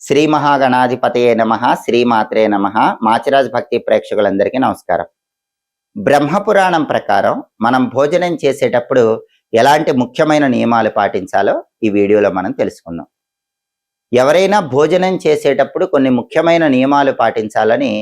శ్రీ మహాగణాధిపతయే నమః, శ్రీమాత్రే నమః. మాచిరాజ్ భక్తి ప్రేక్షకులందరికీ నమస్కారం. బ్రహ్మపురాణం ప్రకారం మనం భోజనం చేసేటప్పుడు ఎలాంటి ముఖ్యమైన నియమాలు పాటించాలో ఈ వీడియోలో మనం తెలుసుకుందాం. ఎవరైనా భోజనం చేసేటప్పుడు కొన్ని ముఖ్యమైన నియమాలు పాటించాలని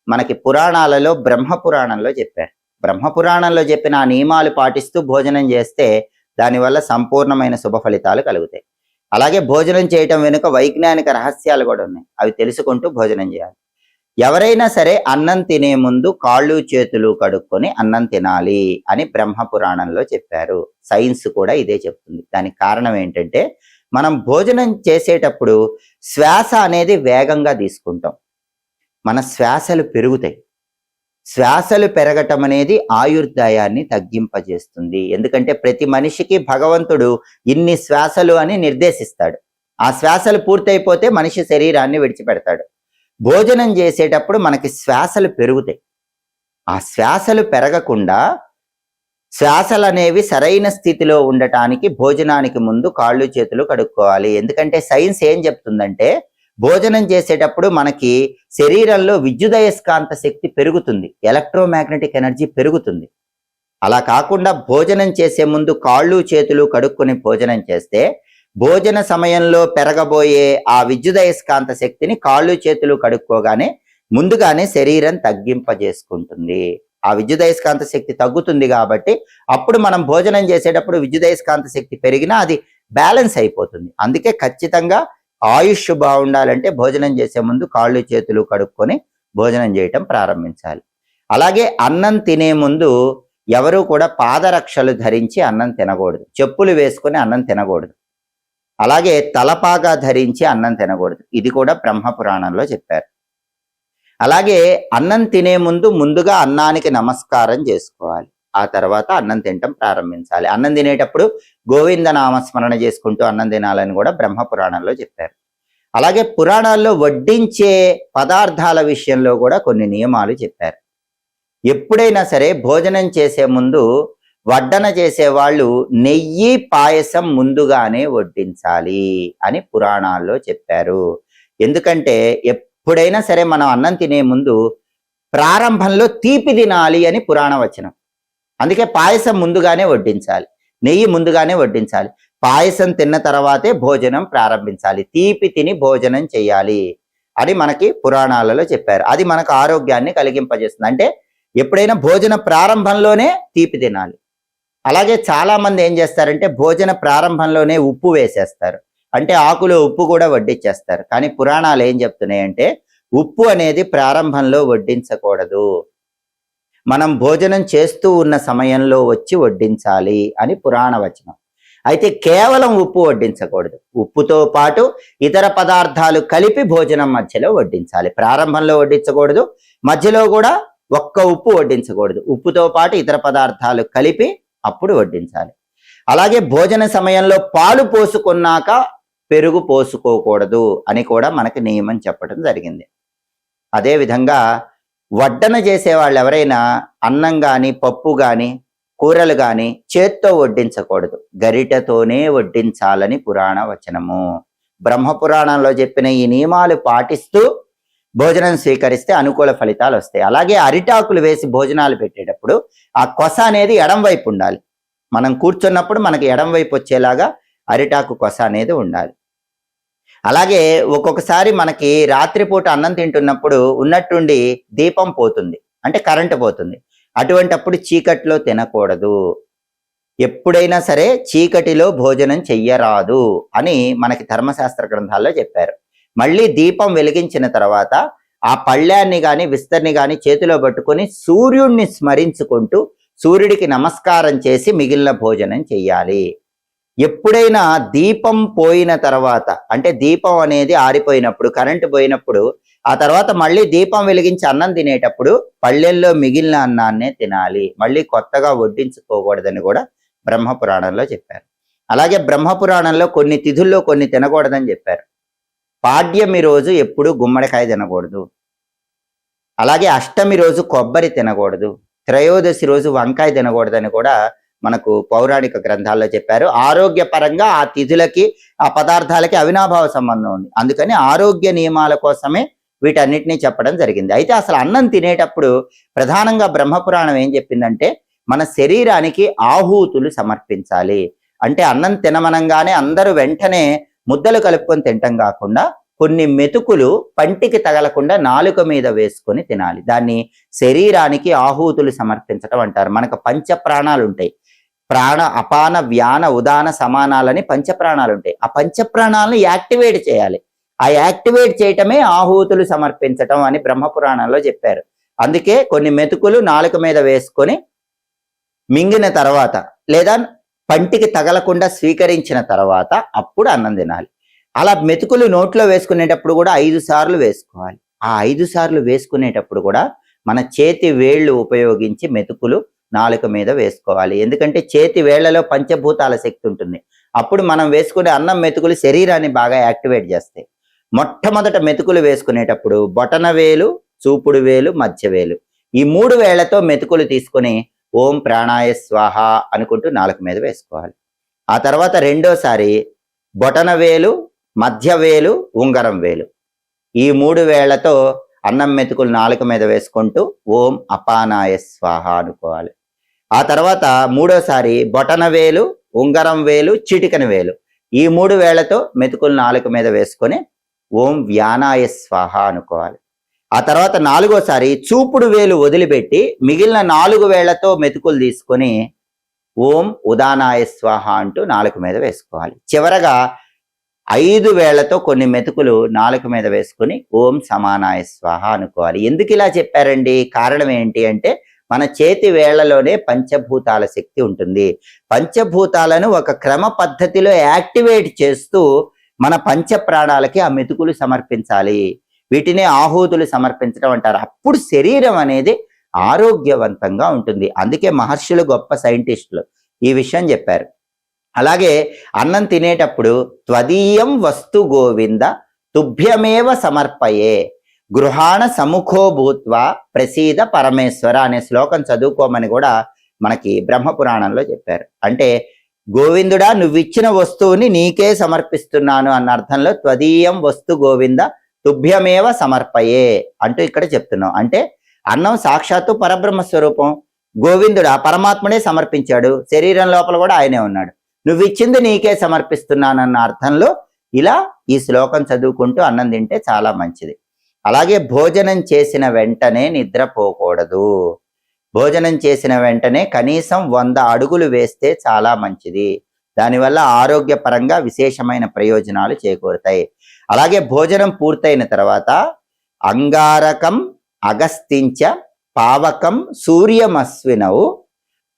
మనకి పురాణాలలో బ్రహ్మపురాణంలో చెప్పారు. బ్రహ్మపురాణంలో చెప్పిన ఆ నియమాలు పాటిస్తూ భోజనం చేస్తే దానివల్ల సంపూర్ణమైన శుభ ఫలితాలు కలుగుతాయి. అలాగే భోజనం చేయటం వెనుక వైజ్ఞానిక రహస్యాలు కూడా ఉన్నాయి. అవి తెలుసుకుంటూ భోజనం చేయాలి. ఎవరైనా సరే అన్నం తినే ముందు కాళ్ళు చేతులు కడుక్కొని అన్నం తినాలి అని బ్రహ్మపురాణంలో చెప్పారు. సైన్స్ కూడా ఇదే చెప్తుంది. దానికి కారణం ఏంటంటే మనం భోజనం చేసేటప్పుడు శ్వాస అనేది వేగంగా తీసుకుంటాం. మన శ్వాసలు పెరుగుతాయి. శ్వాసలు పెరగటం అనేది ఆయుర్దాయాన్ని తగ్గింపజేస్తుంది. ఎందుకంటే ప్రతి మనిషికి భగవంతుడు ఇన్ని శ్వాసలు అని నిర్దేశిస్తాడు. ఆ శ్వాసలు పూర్తయిపోతే మనిషి శరీరాన్ని విడిచిపెడతాడు. భోజనం చేసేటప్పుడు మనకి శ్వాసలు పెరుగుతాయి. ఆ శ్వాసలు పెరగకుండా శ్వాసలు అనేవి సరైన స్థితిలో ఉండటానికి భోజనానికి ముందు కాళ్ళు చేతులు కడుక్కోవాలి. ఎందుకంటే సైన్స్ ఏం చెప్తుందంటే భోజనం చేసేటప్పుడు మనకి శరీరంలో విద్యుదయస్కాంత శక్తి పెరుగుతుంది, ఎలక్ట్రోమాగ్నెటిక్ ఎనర్జీ పెరుగుతుంది. అలా కాకుండా భోజనం చేసే ముందు కాళ్ళు చేతులు కడుక్కొని భోజనం చేస్తే భోజన సమయంలో పెరగబోయే ఆ విద్యుదయస్కాంత శక్తిని కాళ్ళు చేతులు కడుక్కోగానే ముందుగానే శరీరం తగ్గింపజేసుకుంటుంది. ఆ విద్యుదయస్కాంత శక్తి తగ్గుతుంది కాబట్టి అప్పుడు మనం భోజనం చేసేటప్పుడు విద్యుదయస్కాంత శక్తి పెరిగినా అది బ్యాలెన్స్ అయిపోతుంది. అందుకే ఖచ్చితంగా ఆయుష్ బాగుండాలంటే భోజనం చేసే ముందు కాళ్ళు చేతులు కడుక్కొని భోజనం చేయటం ప్రారంభించాలి. అలాగే అన్నం తినే ముందు ఎవరు కూడా పాదరక్షలు ధరించి అన్నం తినకూడదు. చెప్పులు వేసుకొని అన్నం తినకూడదు. అలాగే తలపాగా ధరించి అన్నం తినకూడదు. ఇది కూడా బ్రహ్మపురాణంలో చెప్పారు. అలాగే అన్నం తినే ముందుగా అన్నానికి నమస్కారం చేసుకోవాలి. ఆ తర్వాత అన్నం తినటం ప్రారంభించాలి. అన్నం తినేటప్పుడు గోవింద నామస్మరణ చేసుకుంటూ అన్నం తినాలని కూడా బ్రహ్మపురాణంలో చెప్పారు. అలాగే పురాణాల్లో వడ్డించే పదార్థాల విషయంలో కూడా కొన్ని నియమాలు చెప్పారు. ఎప్పుడైనా సరే భోజనం చేసే ముందు వడ్డన చేసే వాళ్ళు నెయ్యి పాయసం ముందుగానే వడ్డించాలి అని పురాణాల్లో చెప్పారు. ఎందుకంటే ఎప్పుడైనా సరే మనం అన్నం తినే ముందు ప్రారంభంలో తీపి తినాలి అని పురాణ వచనం. అందుకే పాయసం ముందుగానే వడ్డించాలి, నెయ్యి ముందుగానే వడ్డించాలి. పాయసం తిన్న తర్వాతే భోజనం ప్రారంభించాలి. తీపి తిని భోజనం చేయాలి అని మనకి పురాణాలలో చెప్పారు. అది మనకు ఆరోగ్యాన్ని కలిగింపజేస్తుంది. అంటే ఎప్పుడైనా భోజన ప్రారంభంలోనే తీపి తినాలి. అలాగే చాలా మంది ఏం చేస్తారంటే భోజన ప్రారంభంలోనే ఉప్పు వేసేస్తారు. అంటే ఆకులో ఉప్పు కూడా వడ్డించేస్తారు. కానీ పురాణాలు ఏం చెప్తున్నాయంటే ఉప్పు అనేది ప్రారంభంలో వడ్డించకూడదు, మనం భోజనం చేస్తూ ఉన్న సమయంలో వచ్చి వడ్డించాలి అని పురాణ వచనం. అయితే కేవలం ఉప్పు వడ్డించకూడదు. ఉప్పుతో పాటు ఇతర పదార్థాలు కలిపి భోజనం మధ్యలో వడ్డించాలి. ప్రారంభంలో వడ్డించకూడదు, మధ్యలో కూడా ఒక్క ఉప్పు వడ్డించకూడదు. ఉప్పుతో పాటు ఇతర పదార్థాలు కలిపి అప్పుడు వడ్డించాలి. అలాగే భోజన సమయంలో పాలు పోసుకున్నాక పెరుగు పోసుకోకూడదు అని కూడా మనకి నియమం చెప్పడం జరిగింది. అదేవిధంగా వడ్డన చేసే వాళ్ళు ఎవరైనా అన్నం కానీ పప్పు కానీ కూరలు కానీ చేత్తో వడ్డించకూడదు, గరిటతోనే వడ్డించాలని పురాణ వచనము. బ్రహ్మపురాణంలో చెప్పిన ఈ నియమాలు పాటిస్తూ భోజనం స్వీకరిస్తే అనుకూల ఫలితాలు వస్తాయి. అలాగే అరిటాకులు వేసి భోజనాలు పెట్టేటప్పుడు ఆ కొస అనేది ఎడం వైపు ఉండాలి. మనం కూర్చున్నప్పుడు మనకి ఎడం వైపు వచ్చేలాగా అరిటాకు కొస అనేది ఉండాలి. అలాగే ఒక్కొక్కసారి మనకి రాత్రిపూట అన్నం తింటున్నప్పుడు ఉన్నట్టుండి దీపం పోతుంది, అంటే కరెంటు పోతుంది. అటువంటప్పుడు చీకట్లో తినకూడదు. ఎప్పుడైనా సరే చీకటిలో భోజనం చెయ్యరాదు అని మనకి ధర్మశాస్త్ర గ్రంథాల్లో చెప్పారు. మళ్ళీ దీపం వెలిగించిన తర్వాత ఆ పళ్ళాన్ని కానీ విస్తరిని కానీ చేతిలో పట్టుకొని సూర్యుడిని స్మరించుకుంటూ సూర్యుడికి నమస్కారం చేసి మిగిలిన భోజనం చెయ్యాలి. ఎప్పుడైనా దీపం పోయిన తర్వాత, అంటే దీపం అనేది ఆరిపోయినప్పుడు, కరెంటు పోయినప్పుడు ఆ తర్వాత మళ్ళీ దీపం వెలిగించి అన్నం తినేటప్పుడు పళ్ళెల్లో మిగిలిన అన్నాన్నే తినాలి. మళ్ళీ కొత్తగా వడ్డించుకోకూడదని కూడా బ్రహ్మపురాణంలో చెప్పారు. అలాగే బ్రహ్మపురాణంలో కొన్ని తిథుల్లో కొన్ని తినకూడదని చెప్పారు. పాడ్యమి రోజు ఎప్పుడు గుమ్మడికాయ తినకూడదు. అలాగే అష్టమి రోజు కొబ్బరి తినకూడదు. త్రయోదశి రోజు వంకాయ తినకూడదని కూడా మనకు పౌరాణిక గ్రంథాల్లో చెప్పారు. ఆరోగ్యపరంగా ఆ తిథులకి ఆ పదార్థాలకి అవినాభావ సంబంధం ఉంది. అందుకని ఆరోగ్య నియమాల కోసమే వీటన్నిటినీ చెప్పడం జరిగింది. అయితే అసలు అన్నం తినేటప్పుడు ప్రధానంగా బ్రహ్మపురాణం ఏం చెప్పిందంటే మన శరీరానికి ఆహూతులు సమర్పించాలి. అంటే అన్నం తినమనంగానే అందరూ వెంటనే ముద్దలు కలుపుకొని తినటం కాకుండా కొన్ని మెతుకులు పంటికి తగలకుండా నాలుక మీద వేసుకొని తినాలి. దాన్ని శరీరానికి ఆహూతులు సమర్పించటం అంటారు. మనకు పంచ ప్రాణాలు ఉంటాయి. ప్రాణ, అపాన, వ్యాన, ఉదాన, సమానాలని పంచప్రాణాలు ఉంటాయి. ఆ పంచప్రాణాలను యాక్టివేట్ చేయాలి. ఆ యాక్టివేట్ చేయటమే ఆహూతులు సమర్పించటం అని బ్రహ్మపురాణంలో చెప్పారు. అందుకే కొన్ని మెతుకులు నాలుక మీద వేసుకొని మింగిన తర్వాత లేదా పంటికి తగలకుండా స్వీకరించిన తర్వాత అప్పుడు అన్నం తినాలి. అలా మెతుకులు నోట్లో వేసుకునేటప్పుడు కూడా 5 సార్లు వేసుకోవాలి. ఆ 5 సార్లు వేసుకునేటప్పుడు కూడా మన చేతి వేళ్ళు ఉపయోగించి మెతుకులు నాలుక మీద వేసుకోవాలి. ఎందుకంటే చేతి వేళ్లలో పంచభూతాల శక్తి ఉంటుంది. అప్పుడు మనం వేసుకునే అన్నం మెతుకులు శరీరాన్ని బాగా యాక్టివేట్ చేస్తాయి. మొట్టమొదట మెతుకులు వేసుకునేటప్పుడు బొటన వేలు, చూపుడు వేలు, మధ్య వేలు ఈ 3 వేళ్లతో మెతుకులు తీసుకొని ఓం ప్రాణాయ స్వాహ అనుకుంటూ నాలుక మీద వేసుకోవాలి. ఆ తర్వాత రెండోసారి బొటన వేలు, మధ్య వేలు, ఉంగరం వేలు ఈ 3 వేళ్లతో అన్నం మెతుకులు నాలుక మీద వేసుకుంటూ ఓం అపానాయ స్వాహ అనుకోవాలి. ఆ తర్వాత మూడోసారి బొటన వేలు, ఉంగరం వేలు, చిటికన వేలు ఈ 3 వేళ్లతో మెతుకులు నాలుక మీద వేసుకొని ఓం వ్యానాయ స్వాహ అనుకోవాలి. ఆ తర్వాత నాలుగోసారి చూపుడు వేలు వదిలిపెట్టి మిగిలిన 4 వేళ్లతో మెతుకులు తీసుకొని ఓం ఉదానాయ స్వాహ అంటూ నాలుక మీద వేసుకోవాలి. చివరగా 5 వేళ్లతో కొన్ని మెతుకులు నాలుక మీద వేసుకుని ఓం సమానాయ స్వాహ అనుకోవాలి. ఎందుకు ఇలా చెప్పారండి? కారణం ఏంటి అంటే మన చేతి వేళ్లలోనే పంచభూతాల శక్తి ఉంటుంది. పంచభూతాలను ఒక క్రమ పద్ధతిలో యాక్టివేట్ చేస్తూ మన పంచ ప్రాణాలకి ఆ మెతుకులు సమర్పించాలి. వీటిని ఆహూతులు సమర్పించడం అంటారు. అప్పుడు శరీరం అనేది ఆరోగ్యవంతంగా ఉంటుంది. అందుకే మహర్షులు గొప్ప సైంటిస్టులు ఈ విషయం చెప్పారు. అలాగే అన్నం తినేటప్పుడు త్వదీయం వస్తు గోవింద తుభ్యమేవ సమర్పయే గృహాణ సముఖో భూత్వా ప్రసీద పరమేశ్వర అనే శ్లోకం చదువుకోమని కూడా మనకి బ్రహ్మపురాణంలో చెప్పారు. అంటే గోవిందుడా నువ్విచ్చిన వస్తువుని నీకే సమర్పిస్తున్నాను అన్న అర్థంలో త్వదీయం వస్తు గోవింద తుభ్యమేవ సమర్పయే అంటూ ఇక్కడ చెప్తున్నాం. అంటే అన్నం సాక్షాత్తు పరబ్రహ్మ స్వరూపం. గోవిందుడు ఆ పరమాత్మనే సమర్పించాడు. శరీరం లోపల కూడా ఆయనే ఉన్నాడు. నువ్వు ఇచ్చింది నీకే సమర్పిస్తున్నానన్న అర్థంలో ఇలా ఈ శ్లోకం చదువుకుంటూ అన్నం తింటే చాలా మంచిది. అలాగే భోజనం చేసిన వెంటనే నిద్రపోకూడదు. భోజనం చేసిన వెంటనే కనీసం 100 అడుగులు వేస్తే చాలా మంచిది. దానివల్ల ఆరోగ్యపరంగా విశేషమైన ప్రయోజనాలు చేకూరుతాయి. అలాగే భోజనం పూర్తయిన తర్వాత అంగారకం అగస్తించ పావకం సూర్యమస్వినవు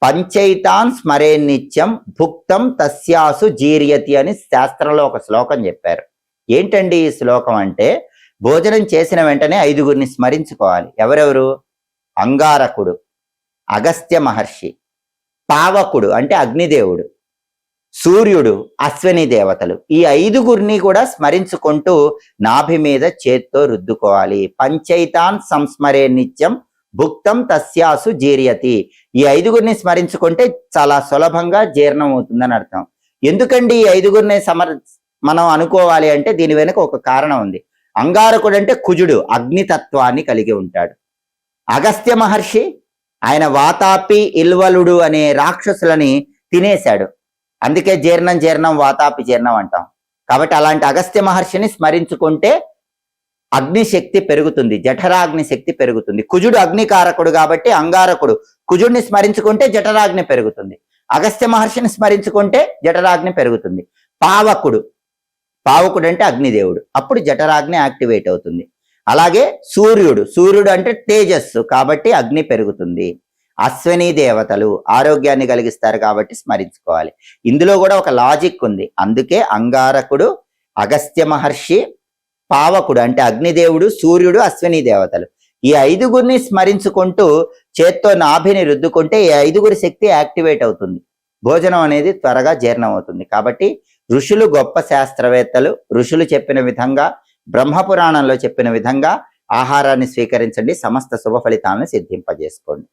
పంచైతాన్ స్మరే నిత్యం భుక్తం తస్యాసు జీర్యతి అని శాస్త్రంలో ఒక శ్లోకం చెప్పారు. ఏంటండి ఈ శ్లోకం అంటే భోజనం చేసిన వెంటనే 5గురిని స్మరించుకోవాలి. ఎవరెవరు? అంగారకుడు, అగస్త్య మహర్షి, పావకుడు అంటే అగ్నిదేవుడు, సూర్యుడు, అశ్విని దేవతలు ఈ 5గురిని కూడా స్మరించుకుంటూ నాభి మీద చేత్తో రుద్దుకోవాలి. పంచైతాన్ సంస్మరే నిత్యం భుక్తం తస్యాసు జీర్యతి. ఈ 5గురిని స్మరించుకుంటే చాలా సులభంగా జీర్ణం అవుతుందని అర్థం. ఎందుకండి ఈ 5గురిని మనం అనుకోవాలి అంటే దీని వెనుక ఒక కారణం ఉంది. అంగారకుడు అంటే కుజుడు, అగ్నితత్వాన్ని కలిగి ఉంటాడు. అగస్త్య మహర్షి ఆయన వాతాపి ఇల్వలుడు అనే రాక్షసులని తినేశాడు. అందుకే జీర్ణం వాతాపి జీర్ణం అంటాం. కాబట్టి అలాంటి అగస్త్య మహర్షిని స్మరించుకుంటే అగ్నిశక్తి పెరుగుతుంది, జఠరాగ్ని శక్తి పెరుగుతుంది. కుజుడు అగ్నికారకుడు కాబట్టి అంగారకుడు కుజుడిని స్మరించుకుంటే జఠరాగ్ని పెరుగుతుంది. అగస్త్య మహర్షిని స్మరించుకుంటే జఠరాగ్ని పెరుగుతుంది. పావకుడు అంటే అగ్నిదేవుడు, అప్పుడు జఠరాగ్ని యాక్టివేట్ అవుతుంది. అలాగే సూర్యుడు అంటే తేజస్సు కాబట్టి అగ్ని పెరుగుతుంది. అశ్విని దేవతలు ఆరోగ్యాన్ని కలిగిస్తారు కాబట్టి స్మరించుకోవాలి. ఇందులో కూడా ఒక లాజిక్ ఉంది. అందుకే అంగారకుడు, అగస్త్య మహర్షి, పావకుడు అంటే అగ్నిదేవుడు, సూర్యుడు, అశ్విని దేవతలు ఈ 5గురిని స్మరించుకుంటూ చేత్తో నాభిని రుద్దుకుంటే ఈ 5గురి శక్తి యాక్టివేట్ అవుతుంది. భోజనం అనేది త్వరగా జీర్ణం అవుతుంది. కాబట్టి ఋషులు గొప్ప శాస్త్రవేత్తలు. ఋషులు చెప్పిన విధంగా, బ్రహ్మపురాణంలో చెప్పిన విధంగా ఆహారాన్ని స్వీకరించండి. సమస్త శుభ ఫలితాలను సిద్ధింపజేసుకోండి.